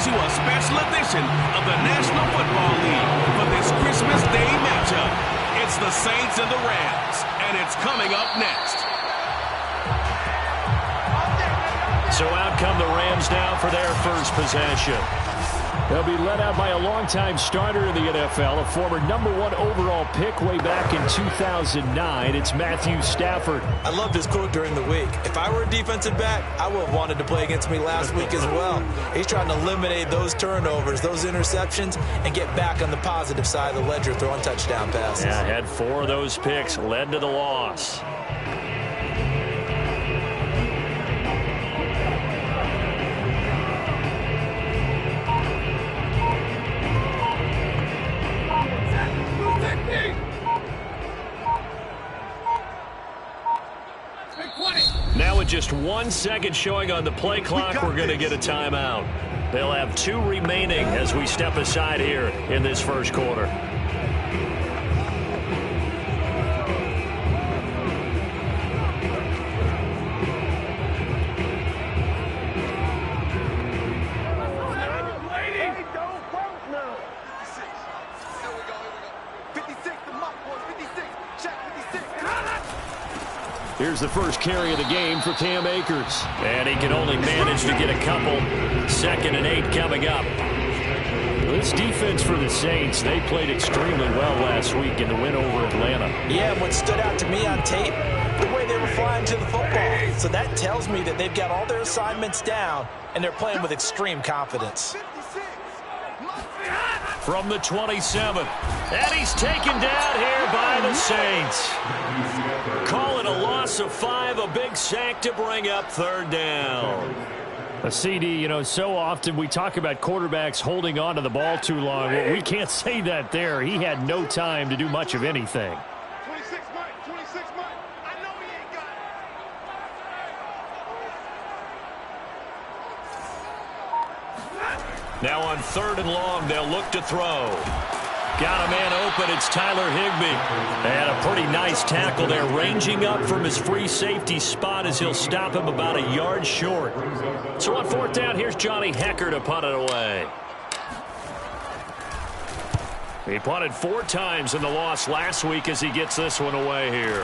you a special edition of the National Football League for this Christmas Day matchup. It's the Saints and the Rams, and it's coming up next. So out come the Rams now for their first possession. They'll be led out by a longtime starter in the NFL, a former #1 overall pick way back in 2009. It's Matthew Stafford. I loved his quote during the week. If I were a defensive back, I would have wanted to play against me last week as well. He's trying to eliminate those turnovers, those interceptions, and get back on the positive side of the ledger throwing touchdown passes. Yeah, had 4 of those picks, led to the loss. Now with just 1 second showing on the play clock, we're going to get a timeout. They'll have 2 remaining as we step aside here in this first quarter. Here's the first carry of the game for Cam Akers. And he can only manage to get a couple. 2nd and 8 coming up. This defense for the Saints, they played extremely well last week in the win over Atlanta. Yeah, and what stood out to me on tape, the way they were flying to the football. So that tells me that they've got all their assignments down, and they're playing with extreme confidence. From the 27. And he's taken down here by the Saints. Call it a loss of 5, a big sack to bring up 3rd down. A CD, you know, so often we talk about quarterbacks holding on to the ball too long. Well, we can't say that there. He had no time to do much of anything. 26 Mike, 26 Mike. I know he ain't got it. Now on 3rd and long, they'll look to throw. Got a man open. It's Tyler Higbee. And a pretty nice tackle there, ranging up from his free safety spot as he'll stop him about a yard short. So on 4th down, here's Johnny Hecker to punt it away. He punted 4 times in the loss last week as he gets this one away here.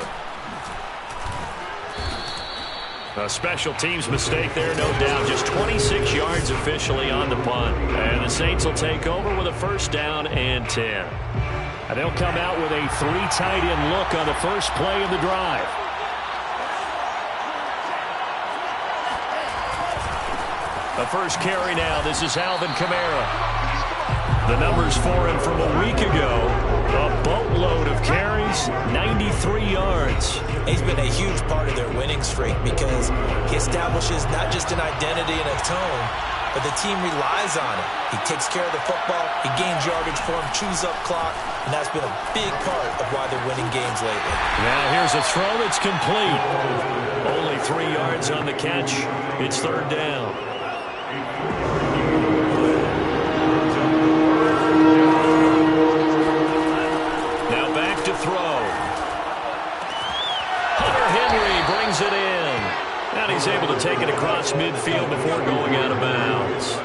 A special teams mistake there, no doubt. Just 26 yards officially on the punt. And the Saints will take over with a 1st down and 10. And they'll come out with a 3 tight end look on the first play of the drive. The first carry now. This is Alvin Kamara. The numbers for him from a week ago. A boatload of carries, 93 yards. He's been a huge part of their winning streak because he establishes not just an identity and a tone, but the team relies on it. He takes care of the football, he gains yardage for him, chews up clock, and that's been a big part of why they're winning games lately. Now here's a throw that's complete. Only 3 yards on the catch. It's 3rd down. To throw. Hunter Henry brings it in. And he's able to take it across midfield before going out of bounds.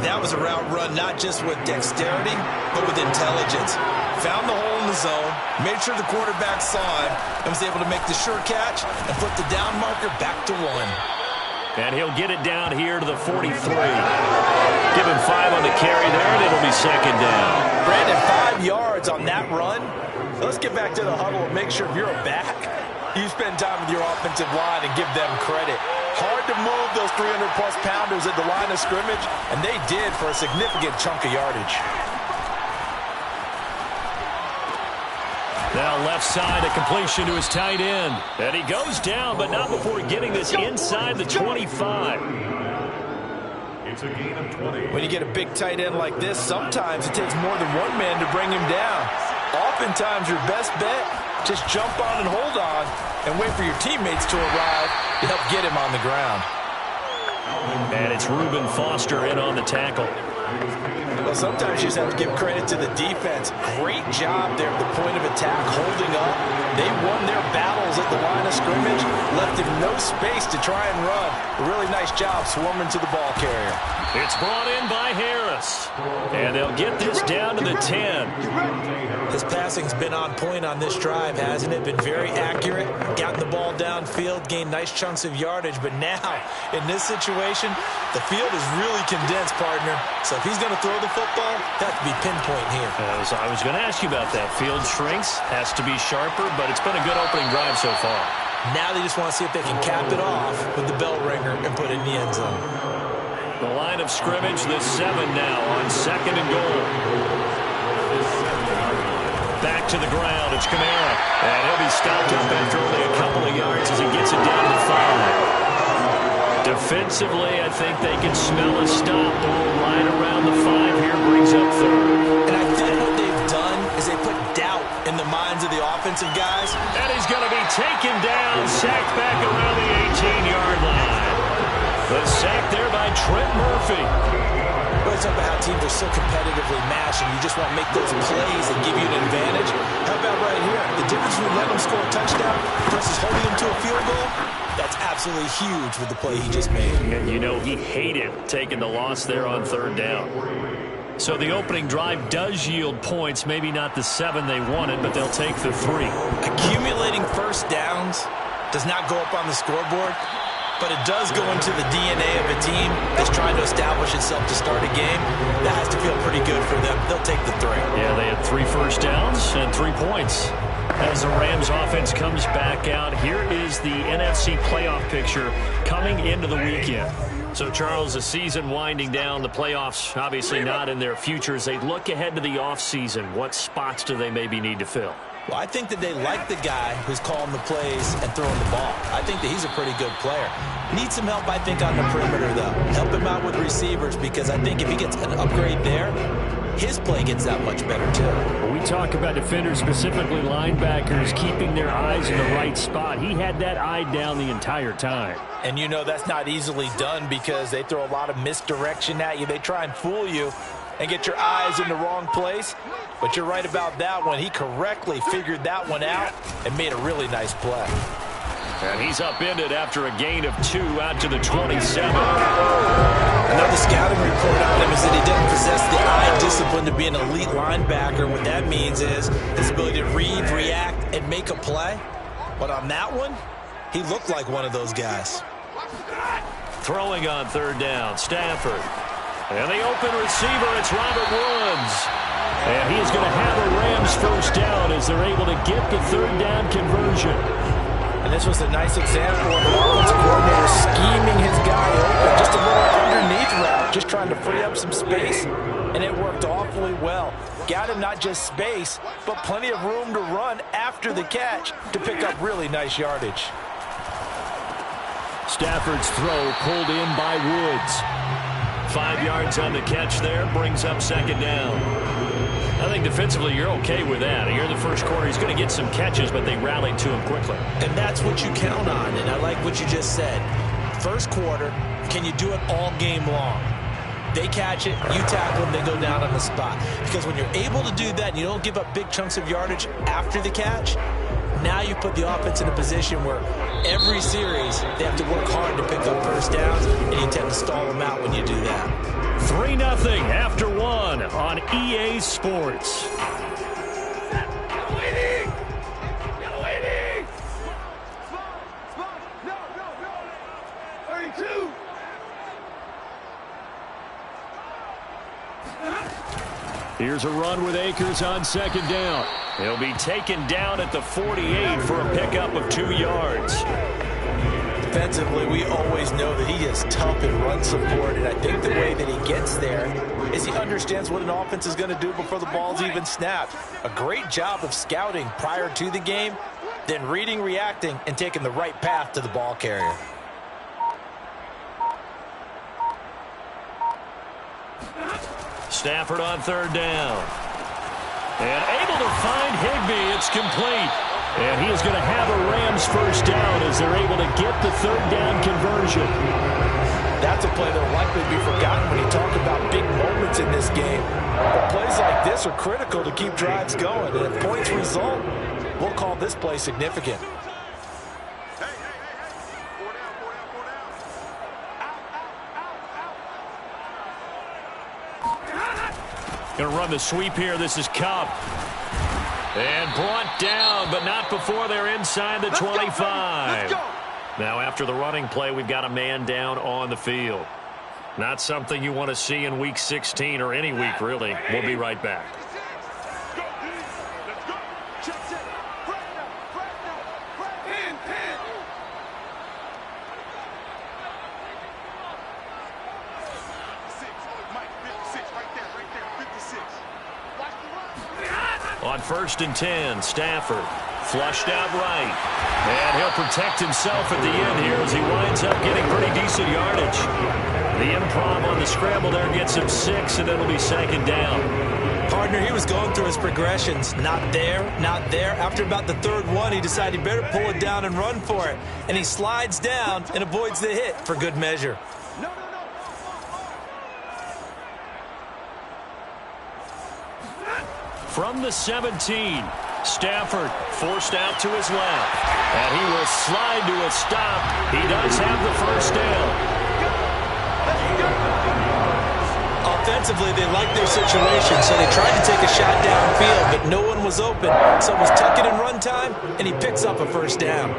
That was a route run not just with dexterity, but with intelligence. Found the hole in the zone, made sure the quarterback saw him, and was able to make the sure catch and flip the down marker back to 1. And he'll get it down here to the 43. Give him 5 on the carry there, and it'll be 2nd down. Brandon, 5 yards on that run. Let's get back to the huddle and make sure if you're a back, you spend time with your offensive line and give them credit. Hard to move those 300-plus pounders at the line of scrimmage, and they did for a significant chunk of yardage. Now left side, a completion to his tight end. And he goes down, but not before getting this inside the 25. It's a gain of 20. When you get a big tight end like this, sometimes it takes more than one man to bring him down. Oftentimes, your best bet, just jump on and hold on and wait for your teammates to arrive to help get him on the ground. And it's Reuben Foster in on the tackle. Well, sometimes you just have to give credit to the defense. Great job there at the point of attack, holding up. They won their battles tackles at the line of scrimmage, left him no space to try and run. A really nice job swarming to the ball carrier. It's brought in by Harris. And they'll get this down to the 10. His passing's been on point on this drive, hasn't it? Been very accurate, gotten the ball downfield, gained nice chunks of yardage. But now, in this situation, the field is really condensed, partner. So if he's going to throw the football, that has to be pinpoint here. I was going to ask you about that. Field shrinks, has to be sharper, but it's been a good opening drive so far. Now they just want to see if they can cap it off with the bell ringer and put it in the end zone. The line of scrimmage, the 7 now on 2nd and goal. Back to the ground, it's Kamara. And he'll be stopped up after only a couple of yards as he gets it down to 5. Defensively, I think they can smell a stop. Ball right around the 5 here, brings up 3rd. And I think what they've done is they put doubt in the minds of the offensive guys. And he's going to be taken down, sacked back around the 18-yard line. The sack there by Trent Murphy. Well, it's about how teams are so competitively matched, and you just want to make those plays that give you an advantage. How about right here? The difference between letting them score a touchdown versus holding them to a field goal, that's absolutely huge with the play he just made. And you know he hated taking the loss there on 3rd down. So the opening drive does yield points, maybe not the 7 they wanted, but they'll take the 3. Accumulating first downs does not go up on the scoreboard, but it does go into the DNA of a team that's trying to establish itself to start a game. That has to feel pretty good for them. They'll take the 3. Yeah, they had 3 first downs and 3 points. As the Rams offense comes back out, here is the NFC playoff picture coming into the weekend. So, Charles, the season winding down, the playoffs obviously not in their future. As they look ahead to the offseason, what spots do they maybe need to fill? Well, I think that they like the guy who's calling the plays and throwing the ball. I think that he's a pretty good player. Needs some help, I think, on the perimeter, though. Help him out with receivers, because I think if he gets an upgrade there, his play gets that much better, too. When we talk about defenders, specifically linebackers, keeping their eyes in the right spot, he had that eye down the entire time. And you know that's not easily done because they throw a lot of misdirection at you. They try and fool you and get your eyes in the wrong place. But you're right about that one. He correctly figured that one out and made a really nice play. And he's upended after a gain of 2 out to the 27. Another scouting report on him is that he doesn't possess the eye discipline to be an elite linebacker. What that means is his ability to read, react, and make a play. But on that one, he looked like one of those guys. Throwing on 3rd down, Stafford. And the open receiver, it's Robert Woods. And he is going to have a Rams first down as they're able to get the 3rd down conversion. And this was a nice example of an offensive coordinator scheming his guy open. Just a little underneath route, just trying to free up some space. And it worked awfully well. Got him not just space, but plenty of room to run after the catch to pick up really nice yardage. Stafford's throw pulled in by Woods. 5 yards on the catch there, brings up 2nd down. I think defensively you're okay with that. Here in the first quarter, he's going to get some catches, but they rallied to him quickly. And that's what you count on, and I like what you just said. First quarter, can you do it all game long? They catch it, you tackle them, they go down on the spot. Because when you're able to do that and you don't give up big chunks of yardage after the catch, now you put the offense in a position where every series they have to work hard to pick up first downs, and you tend to stall them out when you do that. 3-0 after 1 on EA Sports. Here's a run with Akers on 2nd down. He'll be taken down at the 48 for a pickup of 2 yards. Defensively, we always know that he is tough in run support, and I think the way that he gets there is he understands what an offense is going to do before the ball's even snapped. A great job of scouting prior to the game, then reading, reacting, and taking the right path to the ball carrier. Stafford on 3rd down. And able to find Higbee. It's complete. And he is going to have a Rams first down as they're able to get the 3rd down conversion. That's a play that will likely be forgotten when you talk about big moments in this game. But plays like this are critical to keep drives going. And if points result, we'll call this play significant. Going to run the sweep here. This is Cup. And brought down, but not before they're inside the 25. Now, after the running play, we've got a man down on the field. Not something you want to see in Week 16 or any week, really. We'll be right back. On 1st and 10, Stafford flushed out right. And he'll protect himself at the end here as he winds up getting pretty decent yardage. The improv on the scramble there gets him 6, and it'll be 2nd down. Partner, he was going through his progressions. Not there, not there. After about the 3rd one, he decided he better pull it down and run for it. And he slides down and avoids the hit for good measure. From the 17, Stafford forced out to his left. And he will slide to a stop. He does have the 1st down. Offensively, they liked their situation, so they tried to take a shot downfield, but no one was open. So it was tuck it and run time, and he picks up a 1st down.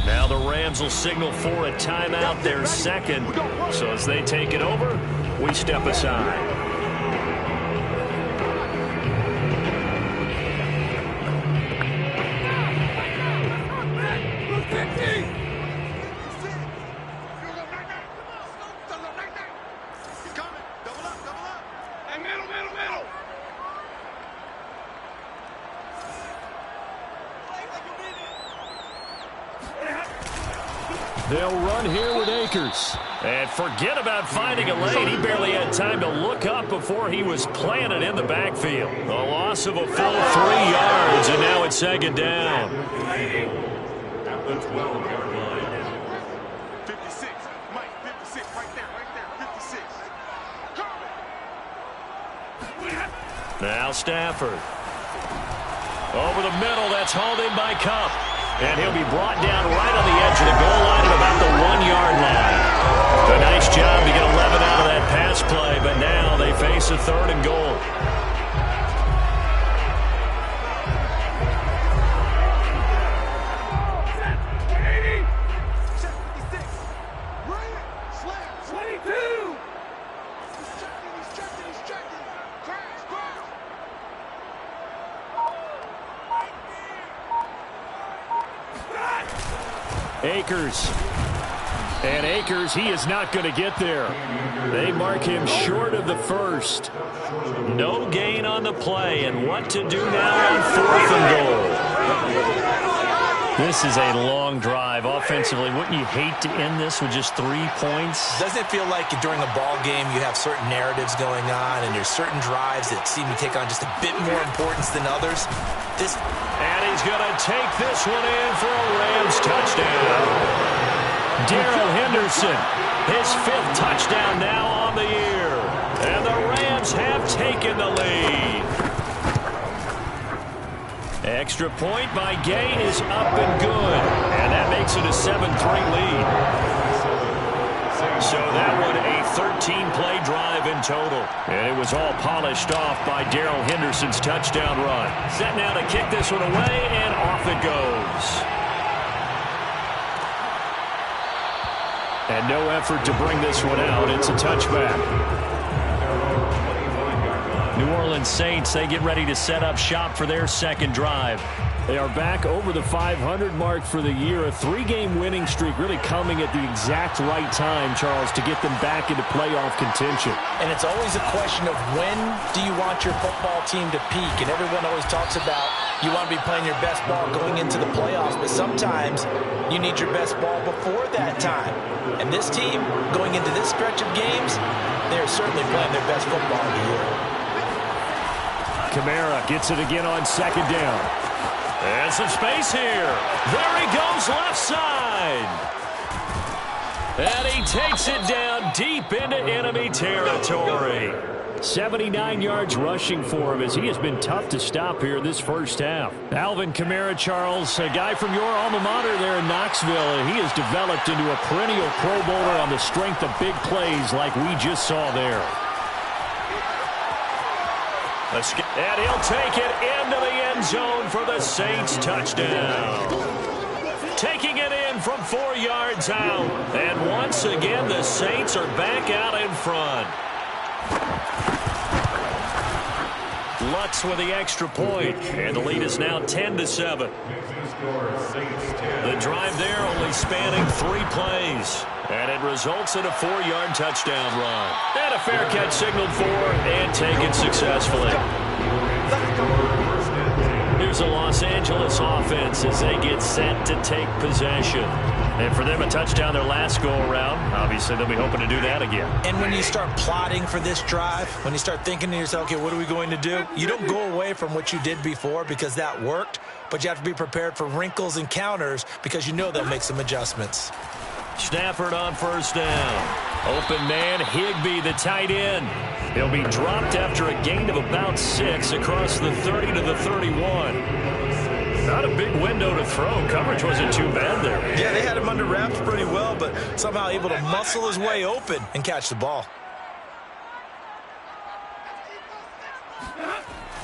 Now the Rams will signal for a timeout, their 2nd. So as they take it over, we step aside. They'll run here with Akers. And forget about finding a lane. He barely had time to look up before he was planted in the backfield. A loss of a full 3 yards, and now it's 2nd down. At the 12-yard line. 56. Mike, 56. Right there. 56. Now Stafford. Over the middle, that's hauled in by Cup. And he'll be brought down right on the edge of the goal line at about the 1-yard line. A nice job to get 11 out of that pass play, but now they face a 3rd and goal. Akers. And Akers, he is not going to get there. They mark him short of the 1st. No gain on the play, and what to do now on 4th and goal. This is a long drive offensively. Wouldn't you hate to end this with just 3 points? Doesn't it feel like during a ball game you have certain narratives going on and there's certain drives that seem to take on just a bit more importance than others? And he's going to take this one in for a Rams touchdown. Darrell Henderson, his 5th touchdown now on the year. And the Rams have taken the lead. Extra point by Gay is up and good. And that makes it a 7-3 lead. So that one a 13-play drive in total. And it was all polished off by Darrell Henderson's touchdown run. Set now to kick this one away, and off it goes. And no effort to bring this one out. It's a touchback. New Orleans Saints, they get ready to set up shop for their 2nd drive. They are back over the 500 mark for the year. A 3-game winning streak really coming at the exact right time, Charles, to get them back into playoff contention. And it's always a question of when do you want your football team to peak? And everyone always talks about you want to be playing your best ball going into the playoffs, but sometimes you need your best ball before that time. And this team, going into this stretch of games, they are certainly playing their best football of the year. Kamara gets it again on 2nd down. And some space here. There he goes left side. And he takes it down deep into enemy territory. 79 yards rushing for him as he has been tough to stop here this first half. Alvin Kamara, Charles, a guy from your alma mater there in Knoxville, and he has developed into a perennial Pro Bowler on the strength of big plays like we just saw there. And he'll take it into the end zone for the Saints touchdown. Taking it in from 4 yards out. And once again, the Saints are back out in front. Lutz with the extra point, and the lead is now 10-7. The drive there only spanning 3 plays, and it results in a 4-yard touchdown run. And a fair catch signaled for and taken successfully. Here's the Los Angeles offense as they get set to take possession. And for them, a touchdown their last go-around. Obviously, they'll be hoping to do that again. And when you start plotting for this drive, when you start thinking to yourself, okay, what are we going to do? You don't go away from what you did before because that worked, but you have to be prepared for wrinkles and counters because you know they'll make some adjustments. Stafford on first down. Open man, Higbee, the tight end. He'll be dropped after a gain of about 6 across the 30 to the 31. Not a big window to throw. Coverage wasn't too bad there. Yeah, they had him under wraps pretty well, but somehow able to muscle his way open and catch the ball.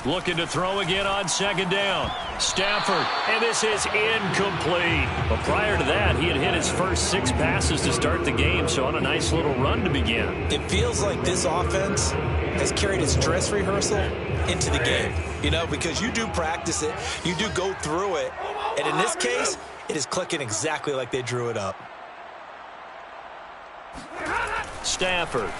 Looking to throw again on second down. Stafford, and this is incomplete. But prior to that, he had hit his first 6 passes to start the game, so on a nice little run to begin. It feels like this offense has carried its dress rehearsal into the game, you know, because you do practice it, you do go through it, and in this case, it is clicking exactly like they drew it up. Stafford.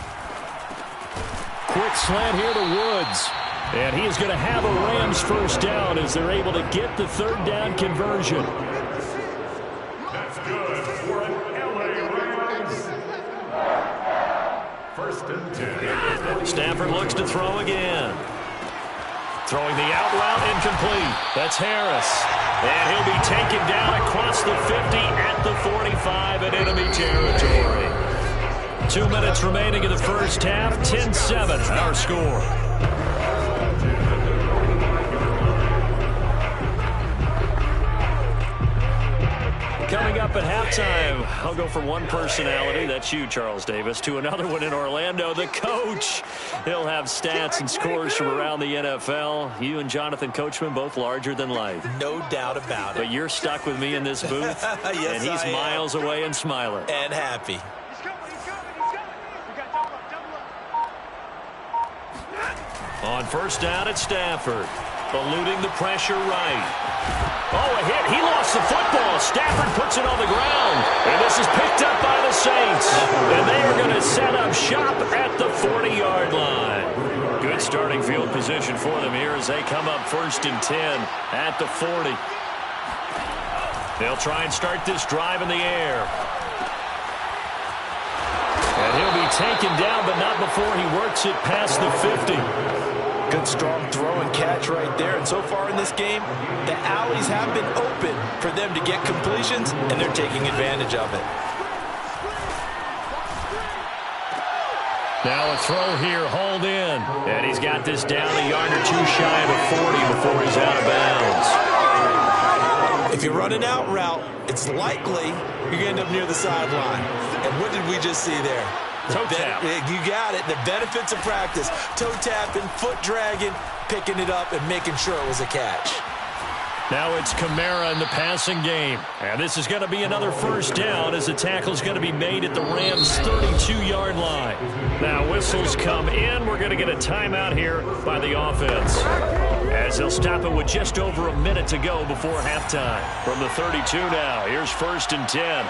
Quick slant here to Woods. And he is going to have a Rams first down as they're able to get the 3rd down conversion. That's good for an LA Rams. 1st and 10. Stafford looks to throw again. Throwing the out route incomplete. That's Harris. And he'll be taken down across the 50 at the 45 in enemy territory. 2 minutes remaining in the first half. 10-7 our score. Coming up at halftime, I'll go from one personality, that's you, Charles Davis, to another one in Orlando, the coach. He'll have stats and scores from around the NFL. You and Jonathan Coachman, both larger than life. No doubt about it. But you're stuck with me in this booth, yes, and he's miles away and smiling. And happy. He's coming. We got double up. On first down at Stafford, eluding the pressure right. Oh, a hit. He lost the football. Stafford puts it on the ground. And this is picked up by the Saints. And they are going to set up shop at the 40-yard line. Good starting field position for them here as they come up 1st and 10 at the 40. They'll try and start this drive in the air. And he'll be taken down, but not before he works it past the 50. Good strong throw and catch right there. And so far in this game, the alleys have been open for them to get completions, and they're taking advantage of it. Now a throw here, hauled in. And he's got this down a yard or 2 shy of the 40 before he's out of bounds. If you run an out route, it's likely you're going to end up near the sideline. And what did we just see there? Toe tap. You got it. The benefits of practice. Toe tapping, foot dragging, picking it up, and making sure it was a catch. Now it's Kamara in the passing game. And this is going to be another first down as the tackle is going to be made at the Rams' 32-yard line. Now whistles come in. We're going to get a timeout here by the offense, as they'll stop it with just over a minute to go before halftime. From the 32 now, here's 1st and 10.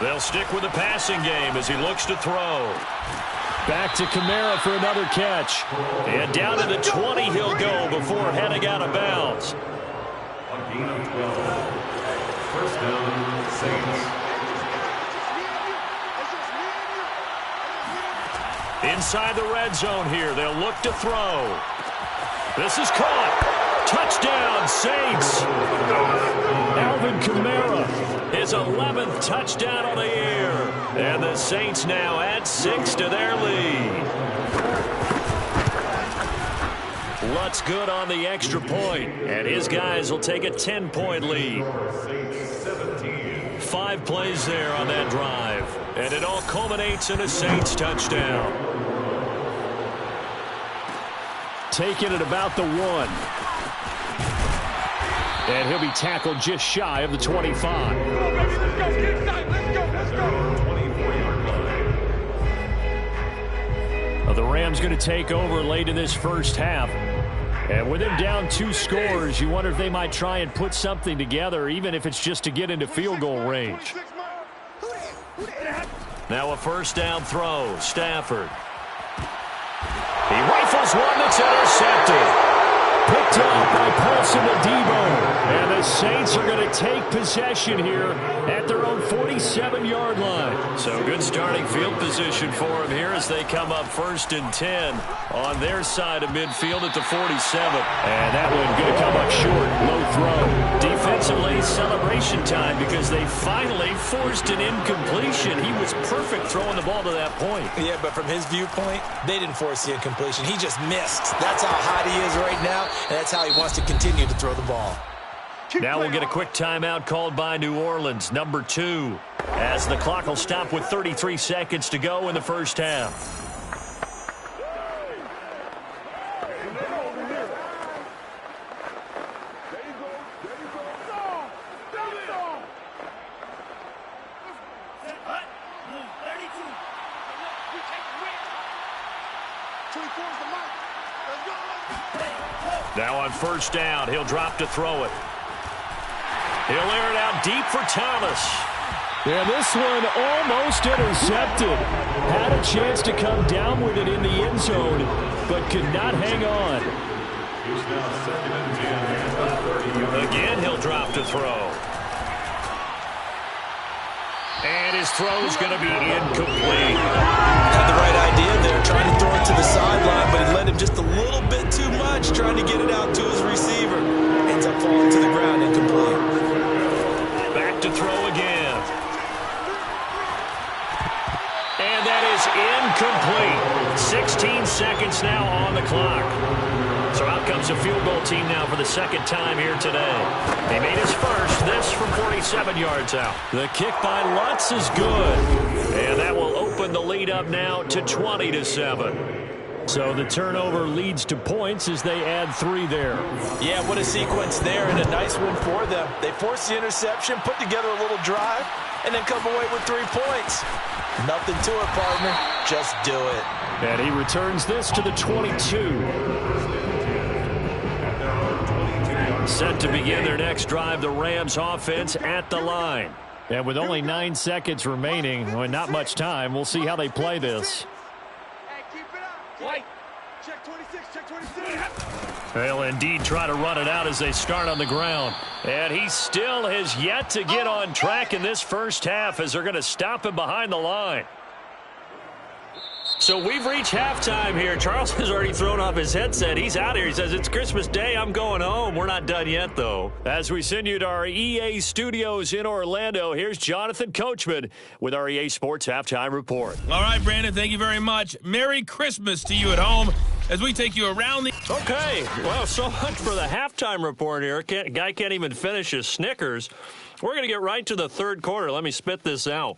They'll stick with the passing game as he looks to throw. Back to Kamara for another catch. And down to the 20 he'll go before heading out of bounds. A gain of 12. 1st down, Saints. Inside the red zone here, they'll look to throw. This is caught. Touchdown, Saints. Alvin Kamara, his 11th touchdown of the year. And the Saints now add 6 to their lead. Lutz good on the extra point, and his guys will take a 10-point lead. 5 plays there on that drive, and it all culminates in a Saints touchdown. Taking it about the 1. And he'll be tackled just shy of the 25. Come on, baby, let's go. Get inside. Let's go. The Rams going to take over late in this first half. And with him down 2 scores, you wonder if they might try and put something together, even if it's just to get into field goal range. Now a first down throw. Stafford. He rifles one that's intercepted. Picked up by Paulson Adebo. And the Saints are going to take possession here at their own 47-yard line. So good starting field position for them here as they come up 1st and 10 on their side of midfield at the 47. And that one going to come up short. Low throw. Defensively, celebration time because they finally forced an incompletion. He was perfect throwing the ball to that point. Yeah, but from his viewpoint, they didn't force the incompletion. He just missed. That's how hot he is right now, and that's how he wants to continue to throw the ball. Now we'll get a quick timeout called by New Orleans, number 2, as the clock will stop with 33 seconds to go in the first half. Now on first down, he'll drop to throw it. He'll air it out deep for Thomas. Yeah, this one almost intercepted. Had a chance to come down with it in the end zone, but could not hang on. Again, he'll drop to throw. And his throw's going to be incomplete. Had the right idea there, trying to throw it to the sideline, but he led him just a little bit too much, trying to get it out to his receiver. Ends up falling to the ground, incomplete. Back to throw again. And that is incomplete. 16 seconds now on the clock. So out comes a field goal team now for the second time here today. He made his first, this from 47 yards out. The kick by Lutz is good. And that will open the lead up now to 20-7. So the turnover leads to points as they add 3 there. Yeah, what a sequence there and a nice win for them. They forced the interception, put together a little drive, and then come away with 3 points. Nothing to it, partner. Just do it. And he returns this to the 22. Set to begin their next drive, the Rams offense at the line. And with only 9 seconds remaining, well, not much time, we'll see how they play this. Hey, keep it up. White. Check 26, check 26. They'll indeed try to run it out as they start on the ground. And he still has yet to get on track in this first half as they're going to stop him behind the line. So we've reached halftime here. Charles has already thrown off his headset. He's out here. He says, it's Christmas Day. I'm going home. We're not done yet, though. As we send you to our EA studios in Orlando, here's Jonathan Coachman with our EA Sports Halftime Report. All right, Brandon, thank you very much. Merry Christmas to you at home as we take you around the... Okay, well, so much for the halftime report here. Guy can't even finish his Snickers. We're going to get right to the third quarter. Let me spit this out.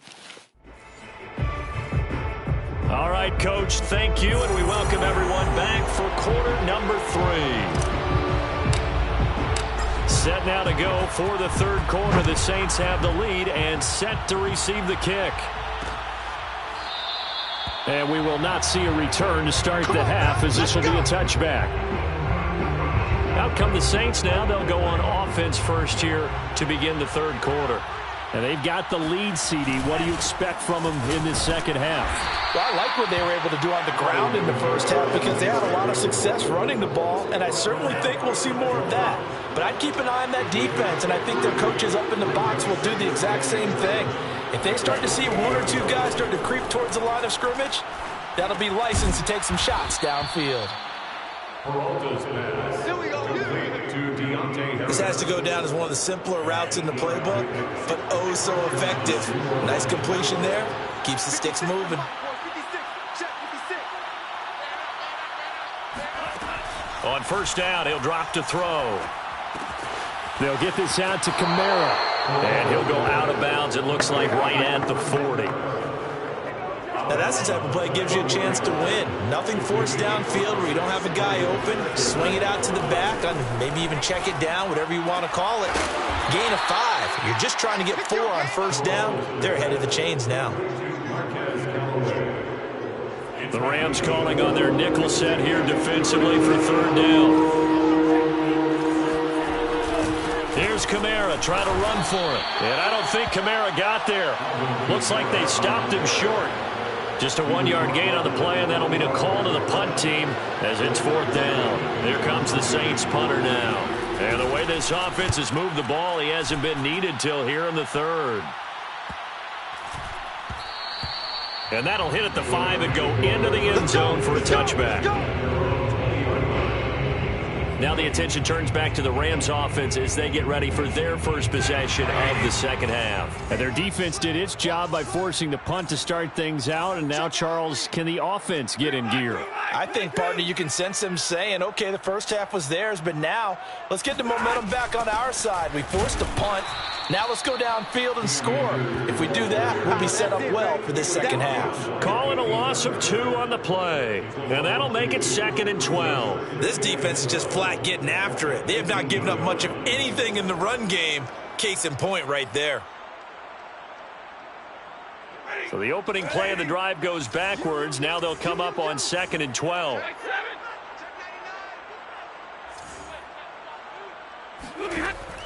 All right, Coach, thank you, and we welcome everyone back for quarter number 3. Set now to go for the third quarter. The Saints have the lead and set to receive the kick. And we will not see a return to start the half as this will be a touchback. Out come the Saints now. They'll go on offense first here to begin the third quarter. And they've got the lead, CD. What do you expect from them in this second half? Well, I like what they were able to do on the ground in the first half because they had a lot of success running the ball, and I certainly think we'll see more of that. But I'd keep an eye on that defense, and I think their coaches up in the box will do the exact same thing. If they start to see 1 or 2 guys start to creep towards the line of scrimmage, that'll be licensed to take some shots downfield. Here we go. This has to go down as one of the simpler routes in the playbook, but oh so effective. Nice completion there. Keeps the sticks moving. On first down, he'll drop to throw. They'll get this out to Kamara. And he'll go out of bounds, it looks like, right at the 40. Now that's the type of play that gives you a chance to win. Nothing forced downfield where you don't have a guy open. Swing it out to the back, maybe even check it down, whatever you want to call it. Gain of 5. You're just trying to get 4 on first down. They're ahead of the chains now. The Rams calling on their nickel set here defensively for third down. Here's Kamara trying to run for it. And I don't think Kamara got there. Looks like they stopped him short. Just a 1-yard gain on the play, and that'll be a call to the punt team as it's fourth down. Here comes the Saints punter now. And the way this offense has moved the ball, he hasn't been needed till here in the third. And that'll hit at the 5 and go into the end zone for a touchback. Now the attention turns back to the Rams offense as they get ready for their first possession of the second half. And their defense did its job by forcing the punt to start things out. And now, Charles, can the offense get in gear? I think, partner, you can sense them saying, okay, the first half was theirs, but now let's get the momentum back on our side. We forced a punt. Now let's go downfield and score. If we do that, we'll be set up well for this second half. Calling a loss of 2 on the play. And that'll make it 2nd and 12. This defense is just flat getting after it. They have not given up much of anything in the run game. Case in point right there. So the opening play of the drive goes backwards. Now they'll come up on 2nd and 12.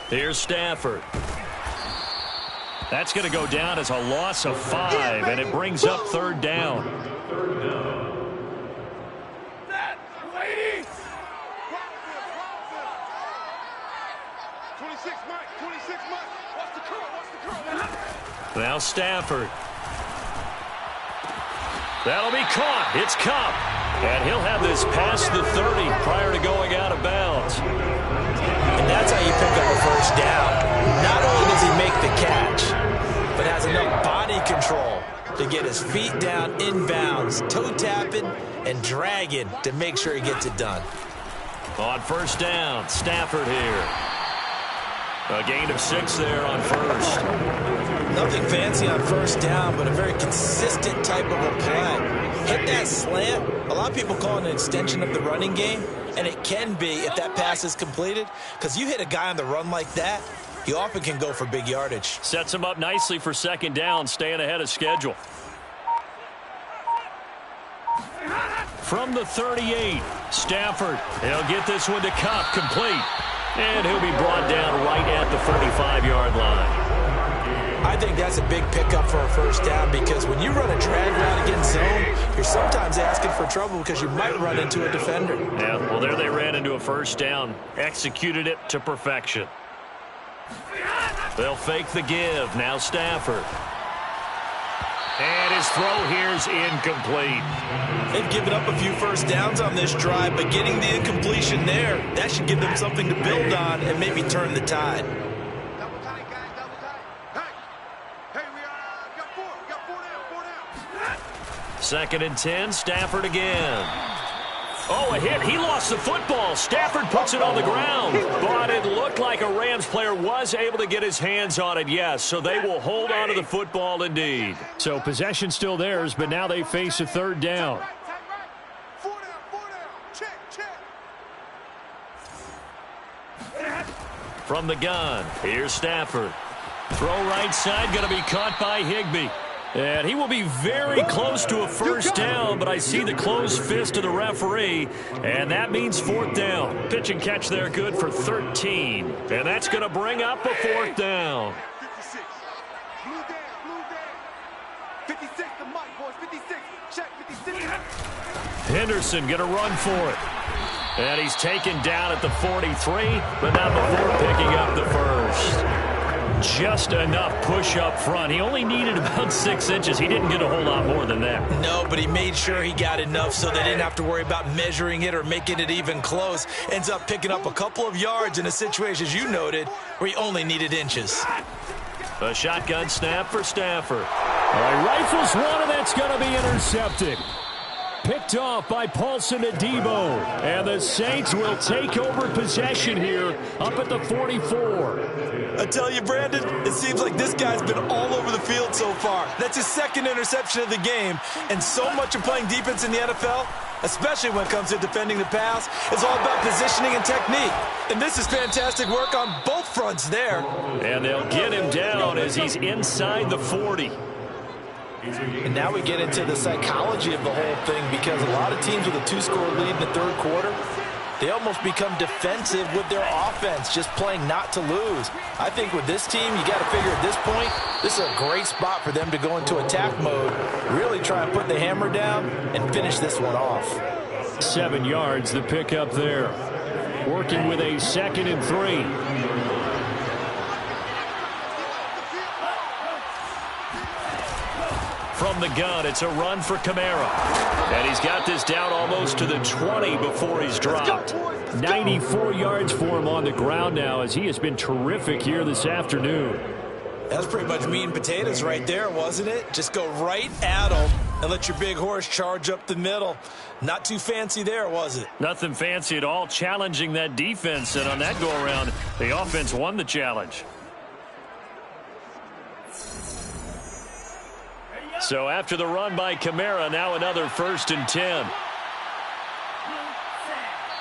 Here's Stafford. That's going to go down as a loss of 5, and it brings up third down. Now Stafford. That'll be caught. It's Cup. And he'll have this past the 30 prior to going out of bounds. And that's how you pick up a first down. Not only does he make the catch, but has enough body control to get his feet down inbounds, toe tapping and dragging to make sure he gets it done. On first down, Stafford here. A gain of 6 there on first. Nothing fancy on first down, but a very consistent type of a play. Hit that slant. A lot of people call it an extension of the running game, and it can be if that pass is completed, because you hit a guy on the run like that, you often can go for big yardage. Sets him up nicely for second down, staying ahead of schedule. From the 38, Stafford. He'll get this one to Cup, complete. And he'll be brought down right at the 45-yard line. I think that's a big pickup for a first down, because when you run a drag route against zone, you're sometimes asking for trouble because you might run into a defender. Yeah, well, there they ran into a first down. Executed it to perfection. They'll fake the give. Now Stafford. And his throw here's incomplete. They've given up a few first downs on this drive, but getting the incompletion there, that should give them something to build on and maybe turn the tide. Double tight, guys, double tight. Hey, we got 4. We got 4 down, 4 down. 2nd and 10, Stafford again. Oh, a hit. He lost the football. Stafford puts it on the ground. But it looked like a Rams player was able to get his hands on it, yes. So they will hold on to the football indeed. So possession still theirs, but now they face a third down. 4 down, 4 down. Check, check. From the gun, here's Stafford. Throw right side, going to be caught by Higbee. And he will be very close to a first down, but I see the closed fist of the referee, and that means fourth down. Pitch and catch there good for 13, and that's going to bring up a fourth down. 56. Blue down, blue down. 56, the mic, boys, 56. Check, 56. Henderson going to run for it. And he's taken down at the 43, but not before picking up the first. Just enough push up front. He only needed about 6 inches. He didn't get a whole lot more than that. No, but he made sure he got enough so they didn't have to worry about measuring it or making it even close. Ends up picking up a couple of yards in a situation, as you noted, where he only needed inches. A shotgun snap for Stafford. All right, rifles one, and that's going to be intercepted. Picked off by Paulson Adebo. And the Saints will take over possession here up at the 44. I tell you, Brandon, it seems like this guy's been all over the field so far. That's his second interception of the game. And so much of playing defense in the NFL, especially when it comes to defending the pass, is all about positioning and technique. And this is fantastic work on both fronts there. And they'll get him down as he's inside the 40. And now we get into the psychology of the whole thing, because a lot of teams with a 2-score lead in the third quarter, they almost become defensive with their offense, just playing not to lose. I think with this team, you got to figure at this point, this is a great spot for them to go into attack mode, really try and put the hammer down and finish this one off. 7 yards, the pickup there. Working with a 2nd and 3. From the gun, it's a run for Kamara. And he's got this down almost to the 20 before he's dropped. 94 yards for him on the ground now, as he has been terrific here this afternoon. That's pretty much meat and potatoes right there, wasn't it? Just go right at him and let your big horse charge up the middle. Not too fancy there, was it? Nothing fancy at all, challenging that defense. And on that go-around, the offense won the challenge. So after the run by Kamara, now another 1st and 10.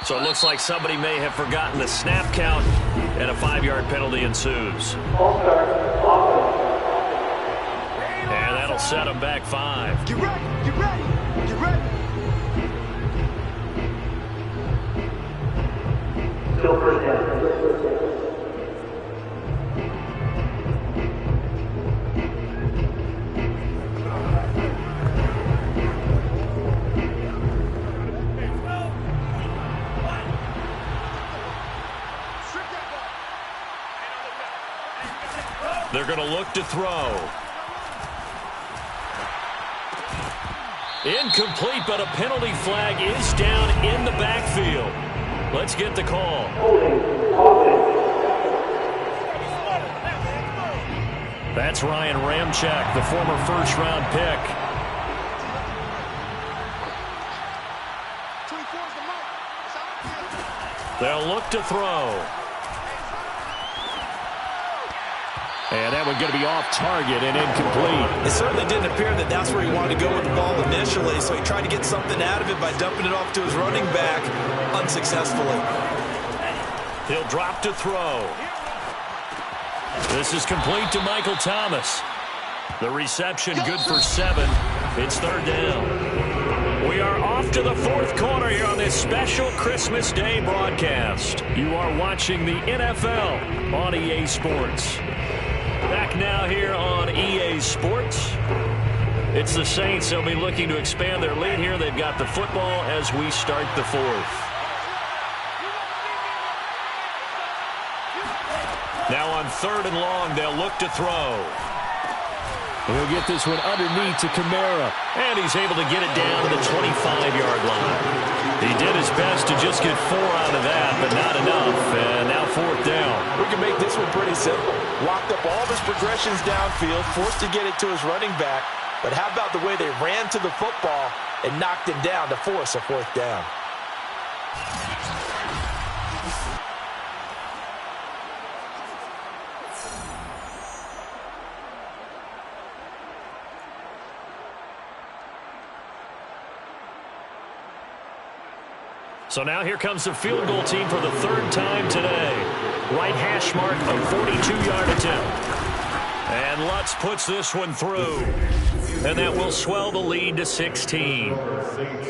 So it looks like somebody may have forgotten the snap count, and a 5-yard penalty ensues. And that'll set them back 5. Get ready, get ready, get ready. Still first down. They're going to look to throw. Incomplete, but a penalty flag is down in the backfield. Let's get the call. That's Ryan Ramczyk, the former first-round pick. They'll look to throw. And that one's going to be off target and incomplete. It certainly didn't appear that that's where he wanted to go with the ball initially, so he tried to get something out of it by dumping it off to his running back unsuccessfully. He'll drop to throw. This is complete to Michael Thomas. The reception good for 7. It's 3rd down. We are off to the 4th quarter here on this special Christmas Day broadcast. You are watching the NFL on EA Sports. Back now here on EA Sports. It's the Saints. They'll be looking to expand their lead here. They've got the football as we start the 4th. Now on 3rd and long, they'll look to throw. He'll get this one underneath to Kamara. And he's able to get it down to the 25-yard line. He did his best to just get 4 out of that, but not enough. And now 4th down. We can make this one pretty simple. Locked up all of his progressions downfield, forced to get it to his running back. But how about the way they ran to the football and knocked him down to force a 4th down? So now here comes the field goal team for the 3rd time today. Right hash mark, a 42-yard attempt. And Lutz puts this one through. And that will swell the lead to 16.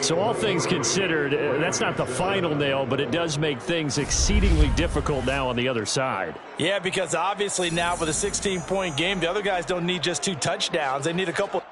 So all things considered, that's not the final nail, but it does make things exceedingly difficult now on the other side. Yeah, because obviously now with a 16-point game, the other guys don't need just 2 touchdowns. They need a couple.